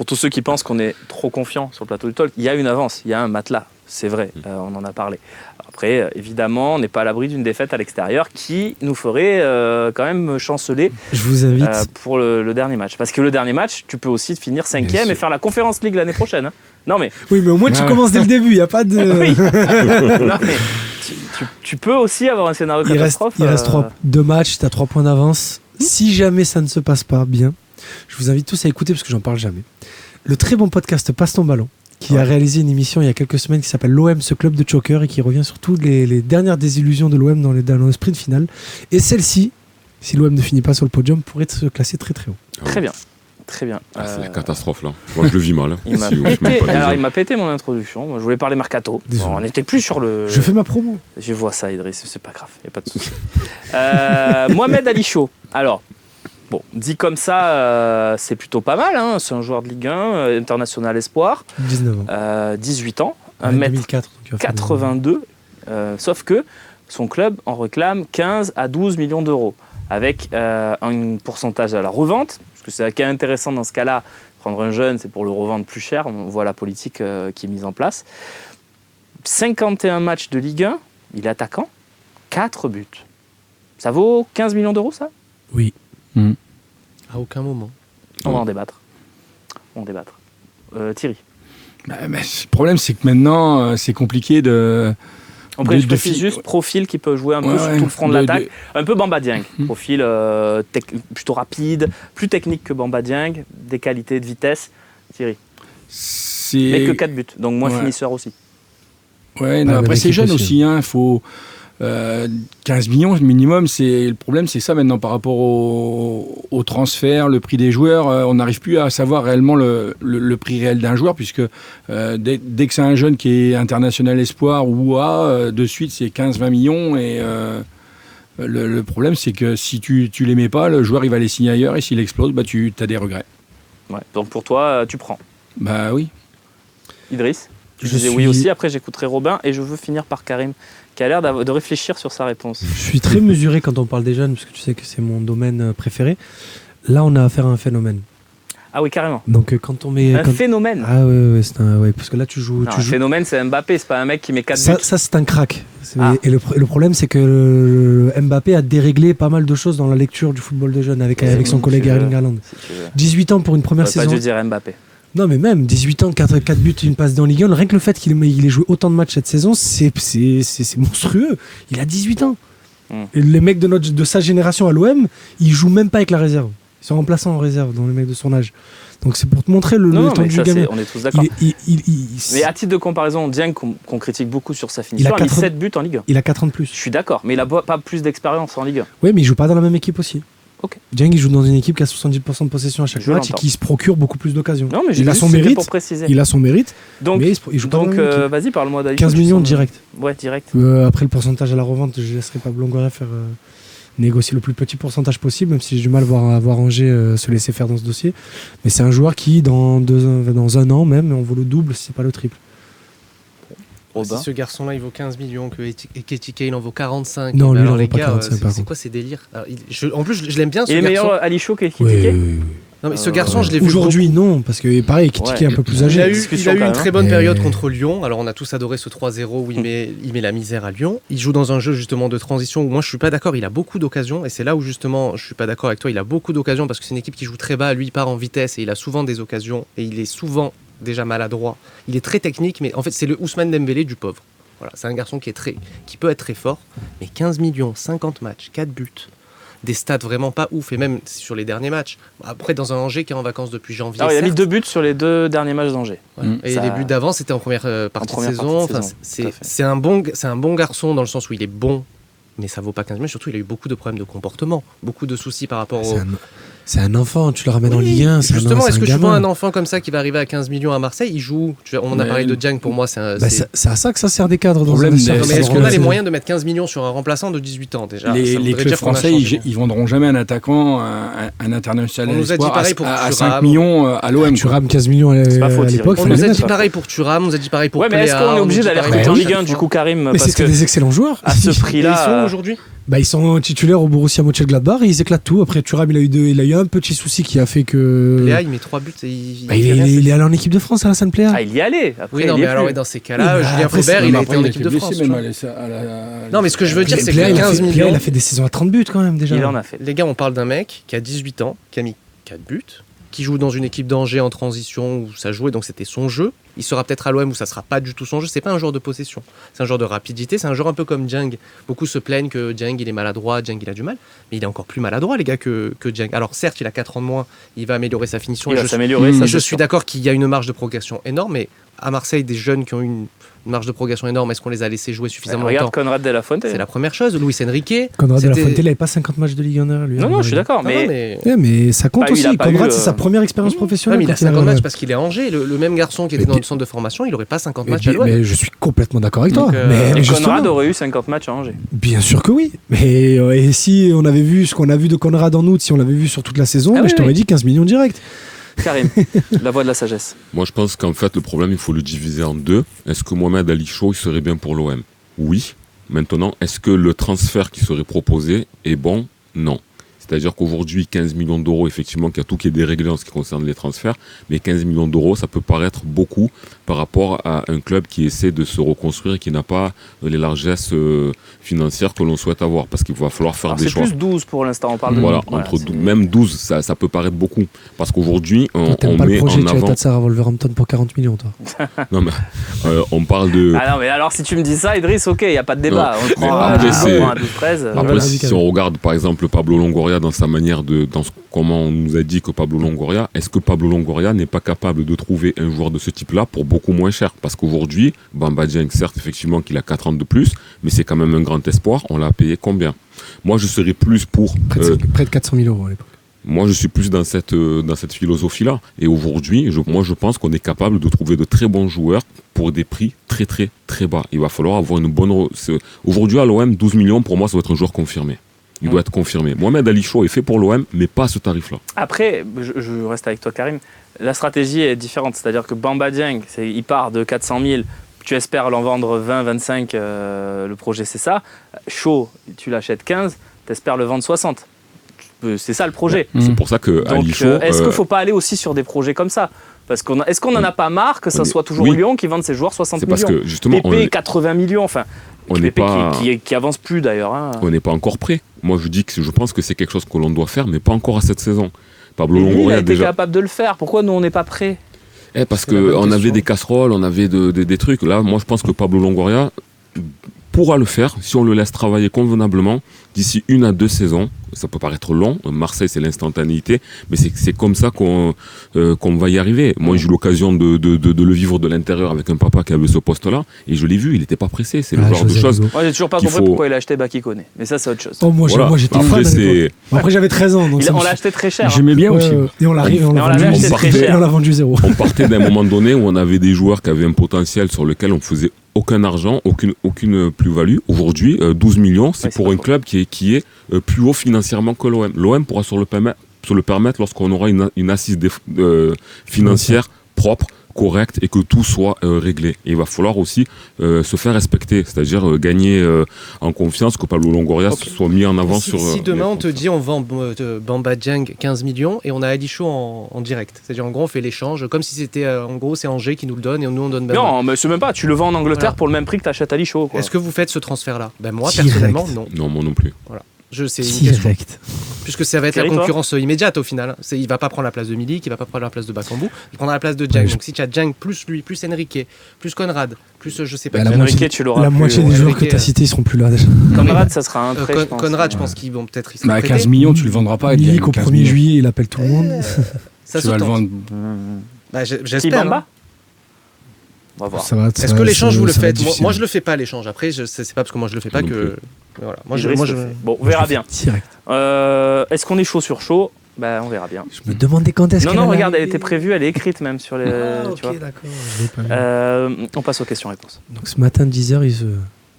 pour tous ceux qui pensent qu'on est trop confiant sur le plateau du talk, il y a une avance, il y a un matelas, c'est vrai, on en a parlé. Après, évidemment, on n'est pas à l'abri d'une défaite à l'extérieur qui nous ferait quand même chanceler Je vous invite. pour le dernier match. Parce que le dernier match, tu peux aussi finir 5e et faire la Conference League l'année prochaine. Hein. Non mais... Oui, mais au moins tu commences dès le début, il n'y a pas de... Oui. Non, mais tu peux aussi avoir un scénario catastrophe. Il reste 2 matchs, tu as 3 points d'avance. Si jamais ça ne se passe pas bien, je vous invite tous à écouter parce que j'en parle jamais. Le très bon podcast Passe ton ballon, qui a réalisé une émission il y a quelques semaines qui s'appelle l'OM, ce club de choker, et qui revient sur toutes les dernières désillusions de l'OM dans le sprint final. Et celle-ci, si l'OM ne finit pas sur le podium, pourrait se classer très très haut. Très bien. Très bien. C'est la catastrophe là. Moi je le vis mal. Il m'a pété mon introduction. Moi, je voulais parler mercato. Bon, on n'était plus sur le. Je fais ma promo. Je vois ça, Idriss. C'est pas grave. Il n'y a pas de souci. Mohamed Ali Chaud. Alors, bon, dit comme ça, c'est plutôt pas mal. Hein. C'est un joueur de Ligue 1, international espoir. 19 ans. 18 ans. 1m82. Sauf que son club en réclame 15 à 12 millions d'euros. Avec un pourcentage à la revente. Parce que c'est qui est intéressant dans ce cas-là, prendre un jeune, c'est pour le revendre plus cher. On voit la politique qui est mise en place. 51 matchs de Ligue 1, il est attaquant, 4 buts. Ça vaut 15 millions d'euros, ça ? Oui. À aucun moment. On va en débattre. Thierry. Le problème, c'est que maintenant, c'est compliqué de... Après, je précise juste profil qui peut jouer un peu sur tout le front de l'attaque. Un peu Bamba Dieng. Profil plutôt rapide, plus technique que Bamba Dieng, des qualités de vitesse. Thierry. Mais que 4 buts, donc moins finisseur aussi. Ouais, non, après c'est jeune aussi. Il faut 15 millions minimum. Le problème, c'est ça maintenant par rapport au transfert, le prix des joueurs. On n'arrive plus à savoir réellement le prix réel d'un joueur, puisque dès que c'est un jeune qui est international espoir ou de suite c'est 15-20 millions. Et le problème, c'est que si tu les mets pas, le joueur il va les signer ailleurs, et s'il explose, tu as des regrets. Ouais, donc pour toi, tu prends. Bah oui. Idriss, je disais oui aussi. Après, j'écouterai Robin et je veux finir par Karim, qui a l'air de réfléchir sur sa réponse. Je suis très mesuré quand on parle des jeunes, parce que tu sais que c'est mon domaine préféré. Là, on a affaire à un phénomène. Ah oui, carrément. Donc quand on met... Phénomène. Ah ouais, parce que là, tu joues... Un phénomène, c'est Mbappé, c'est pas un mec qui met 4 buts. Ça, c'est un crack. Et le problème, c'est que Mbappé a déréglé pas mal de choses dans la lecture du football de jeunes avec son collègue Erling Haaland. 18 ans pour une première saison. Pas dû dire Mbappé. Non, mais même 18 ans, 4 buts, une passe dans Ligue 1, rien que le fait qu'il ait joué autant de matchs cette saison, c'est monstrueux. Il a 18 ans. Et les mecs de sa génération à l'OM, ils jouent même pas avec la réserve. Ils sont remplaçants en réserve dans les mecs de son âge. Donc c'est pour te montrer l'étendue du gamin. On est tous d'accord. Mais à titre de comparaison, Dieng, qu'on critique beaucoup sur sa finition, il a mis 7 buts en Ligue 1. Il a 4 ans de plus. Je suis d'accord, mais il n'a pas plus d'expérience en Ligue 1. Oui, mais il joue pas dans la même équipe aussi. Okay. Dieng, il joue dans une équipe qui a 70% de possession à chaque match et qui se procure beaucoup plus d'occasions. Non, mais il a son mérite. Pour préciser. Il a son mérite. Donc, mais il joue pas dans la même équipe. Vas-y, parle-moi d'Ali. 15 millions direct. Ouais, direct. Après le pourcentage à la revente, je laisserai Pablo Longoria faire négocier le plus petit pourcentage possible, même si j'ai du mal à voir Angers se laisser faire dans ce dossier. Mais c'est un joueur qui, dans un an même, on vaut le double si c'est pas le triple. Si ce garçon-là il vaut 15 millions, que Ekitike il en vaut 45, non, lui, alors les gars, 45, c'est quoi ces délires? En plus, je l'aime bien ce garçon. Il est meilleur Ali Chaud qu'Ekitike. Oui. Non, mais ce garçon, je l'ai vu. Aujourd'hui, non, parce que pareil, Ekitike est un peu plus âgé. Il a eu une très bonne période contre Lyon. Alors, on a tous adoré ce 3-0 où il met la misère à Lyon. Il joue dans un jeu justement de transition où moi je suis pas d'accord. Il a beaucoup d'occasions et c'est là où justement je suis pas d'accord avec toi. Il a beaucoup d'occasions parce que c'est une équipe qui joue très bas. Lui, il part en vitesse et il a souvent des occasions et il est souvent déjà maladroit. Il est très technique, mais en fait, c'est le Ousmane Dembélé du pauvre. Voilà, c'est un garçon qui peut être très fort, mais 15 millions, 50 matchs, 4 buts, des stats vraiment pas ouf, et même sur les derniers matchs. Après, dans un Angers qui est en vacances depuis janvier. Il a mis 2 buts sur les 2 derniers matchs d'Angers. Ouais. Et les buts d'avant, c'était en première partie de saison. C'est un bon garçon dans le sens où il est bon, mais ça vaut pas 15 millions. Surtout, il a eu beaucoup de problèmes de comportement, beaucoup de soucis par rapport au... C'est un enfant, tu le ramènes en Ligue 1. Justement, est-ce que tu vois un enfant comme ça qui va arriver à 15 millions à Marseille, il joue, on a parlé de Dieng, pour moi, c'est à ça que ça sert des cadres dans problème. Mais est-ce qu'on a les moyens de mettre 15 millions sur un remplaçant de 18 ans déjà? Les clubs français, ils vendront jamais un attaquant, un international à 5 millions à l'OM. Tu rames 15 millions à l'époque. On nous a dit pareil pour Thuram, on nous a dit pareil pour Pléa. Mais est-ce qu'on est obligé d'aller recruter en Ligue 1 du coup, Karim? Mais c'était des excellents joueurs. À ce prix-là. Ils sont aujourd'hui. Ils sont titulaires au Borussia Mönchengladbach et ils éclatent tout. Après, Thuram, il a eu eu un petit souci qui a fait que. Léa, il met 3 buts et il est allé en équipe de France, Alassane Pléa. Ah, il y allait. Après, oui, non, mais alors dans ces cas-là, Julien Faubert, il a été en équipe de France. Non, mais ce que je veux dire, c'est que 15 millions. Il a fait des saisons à 30 buts quand même déjà. Il en a fait. Les gars, on parle d'un mec qui a 18 ans, qui a mis 4 buts, qui joue dans une équipe d'Angers en transition où ça jouait, donc c'était son jeu. Il sera peut-être à l'OM où ça sera pas du tout son jeu. C'est pas un joueur de possession, c'est un joueur de rapidité. C'est un joueur un peu comme Dieng. Beaucoup se plaignent que Dieng il est maladroit, Dieng il a du mal, mais il est encore plus maladroit les gars que Dieng. Alors certes, il a 4 ans de moins, il va améliorer sa finition. Il va s'améliorer. Je suis d'accord qu'il y a une marge de progression énorme, mais à Marseille, des jeunes qui ont une marge de progression énorme, est-ce qu'on les a laissés jouer suffisamment longtemps ? Regarde Conrad de la Fuente. C'est la première chose. Luis Enrique. Conrad de la Fuente, il n'avait pas 50 matchs de Ligue 1 lui. Non, je suis d'accord, mais ça compte Bah, aussi. Conrad, c'est sa première expérience professionnelle. Il a 50 matchs parce qu'il est à Angers. Le même garçon qui était dans le centre de formation, il n'aurait pas 50 matchs à l'OM. Mais je suis complètement d'accord avec toi. Et Conrad aurait eu 50 matchs à Angers. Bien sûr que oui. Et si on avait vu ce qu'on a vu de Conrad en août, si on l'avait vu sur toute la saison, je t'aurais dit 15 millions direct. Karim, la voix de la sagesse. Moi, je pense qu'en fait, le problème, il faut le diviser en deux. Est-ce que Mohamed Ali Chaud, il serait bien pour l'OM ? Oui. Maintenant, est-ce que le transfert qui serait proposé est bon ? Non. C'est-à-dire qu'aujourd'hui, 15 millions d'euros, effectivement, qu'il y a tout qui est déréglé en ce qui concerne les transferts, mais 15 millions d'euros, ça peut paraître beaucoup par rapport à un club qui essaie de se reconstruire et qui n'a pas les largesses financières que l'on souhaite avoir, parce qu'il va falloir faire des choix. C'est plus 12 pour l'instant, on parle de... Voilà, même 12, ça peut paraître beaucoup, parce qu'aujourd'hui, on met le projet, en avant... Tu as ça à Wolverhampton pour 40 millions, toi. Non, mais on parle de... Ah non, mais alors si tu me dis ça, Idriss, ok, il n'y a pas de débat. Non, On prend à 12-13. Après, si on regarde, par exemple, Pablo Longoria dans sa manière comment on nous a dit que Pablo Longoria, est-ce que Pablo Longoria n'est pas capable de trouver un joueur de ce type-là pour beaucoup moins cher ? Parce qu'aujourd'hui, Bamba Dieng, certes, effectivement, qu'il a 4 ans de plus, mais c'est quand même un grand espoir. On l'a payé combien ? Moi, je serais plus pour... Près de 400 000 euros à l'époque. Moi, je suis plus dans cette philosophie-là. Et aujourd'hui, je pense qu'on est capable de trouver de très bons joueurs pour des prix très, très, très bas. Il va falloir avoir une bonne... Aujourd'hui, à l'OM, 12 millions, pour moi, ça doit être un joueur confirmé. Il doit être confirmé. Mohamed Ali Chaud est fait pour l'OM, mais pas à ce tarif-là. Après, je reste avec toi, Karim. La stratégie est différente. C'est-à-dire que Bamba Dieng, il part de 400 000. Tu espères l'en vendre 20, 25. Le projet, c'est ça. Chaud, tu l'achètes 15. Tu espères le vendre 60. C'est ça le projet. C'est pour ça que donc, Ali Chaud... est-ce qu'il ne faut pas aller aussi sur des projets comme ça ? Parce est-ce qu'on n'en a pas marre que ça soit toujours Lyon qui vende ses joueurs 60 millions ? C'est parce que justement... PP, 80 millions, enfin... PP qui avance plus d'ailleurs. Hein. On n'est pas encore prêt. Moi, je pense que c'est quelque chose que l'on doit faire, mais pas encore à cette saison. Pablo Longoria a été capable de le faire. Pourquoi nous, on n'est pas prêt ? Parce qu'on avait des casseroles, on avait des trucs. Là, moi, je pense que Pablo Longoria pourra le faire si on le laisse travailler convenablement d'ici 1 à 2 saisons. Ça peut paraître long, Marseille c'est l'instantanéité, mais c'est comme ça qu'on va y arriver. Moi j'ai eu l'occasion de le vivre de l'intérieur avec un papa qui avait ce poste-là, et je l'ai vu, il n'était pas pressé, c'est le genre de choses. Moi j'ai toujours pas compris pourquoi il a acheté Bakikone, mais ça c'est autre chose. Oh, moi j'étais fan. Après j'avais 13 ans. Donc on l'a acheté très cher. J'aimais bien aussi. Et on l'a vendu 0. On partait d'un moment donné où on avait des joueurs qui avaient un potentiel sur lequel on faisait aucun argent, aucune plus-value. Aujourd'hui, 12 millions, c'est pour un club qui est plus haut financièrement que l'OM. L'OM pourra se le permettre lorsqu'on aura une assise financière propre, correcte, et que tout soit réglé. Et il va falloir aussi se faire respecter, c'est-à-dire gagner en confiance, que Pablo Longoria soit mis en avant sur... Si demain on te dit on vend Bamba Dieng 15 millions et on a Ali Chaud en direct, c'est-à-dire en gros on fait l'échange comme si c'était en gros c'est Angers qui nous le donne et nous on donne Bamba. Non mais c'est même pas, tu le vends en Angleterre pour le même prix que tu achètes Ali Chaud. Est-ce que vous faites ce transfert-là ? Moi personnellement non. Non, moi non plus. Voilà. C'est une question. Puisque ça va être la concurrence immédiate au final. Il va pas prendre la place de Milik, il va pas prendre la place de Bakambu, il prendra la place de Dieng. Donc si tu as Dieng plus lui, plus Enrique, plus Conrad, plus je sais pas. La moitié des joueurs que tu as cités, ils seront plus là déjà. Conrad, ça sera un prêt. Conrad, je pense qu'ils vont peut-être. À 15 millions, tu le vendras pas. Milik au 1er juillet, il appelle tout le monde. Ça tu vas le vendre. J'espère. On va voir. Est-ce que l'échange vous le faites ? Moi je le fais pas l'échange. Après c'est pas parce que moi je le fais pas que voilà. Bon, on verra bien. Est-ce qu'on est chaud sur chaud ? On verra bien. Je me demandais quand est-ce Non, regarde, elle était prévue, elle est écrite même sur les. Ok, d'accord. On passe aux questions-réponses. Donc ce matin 10h,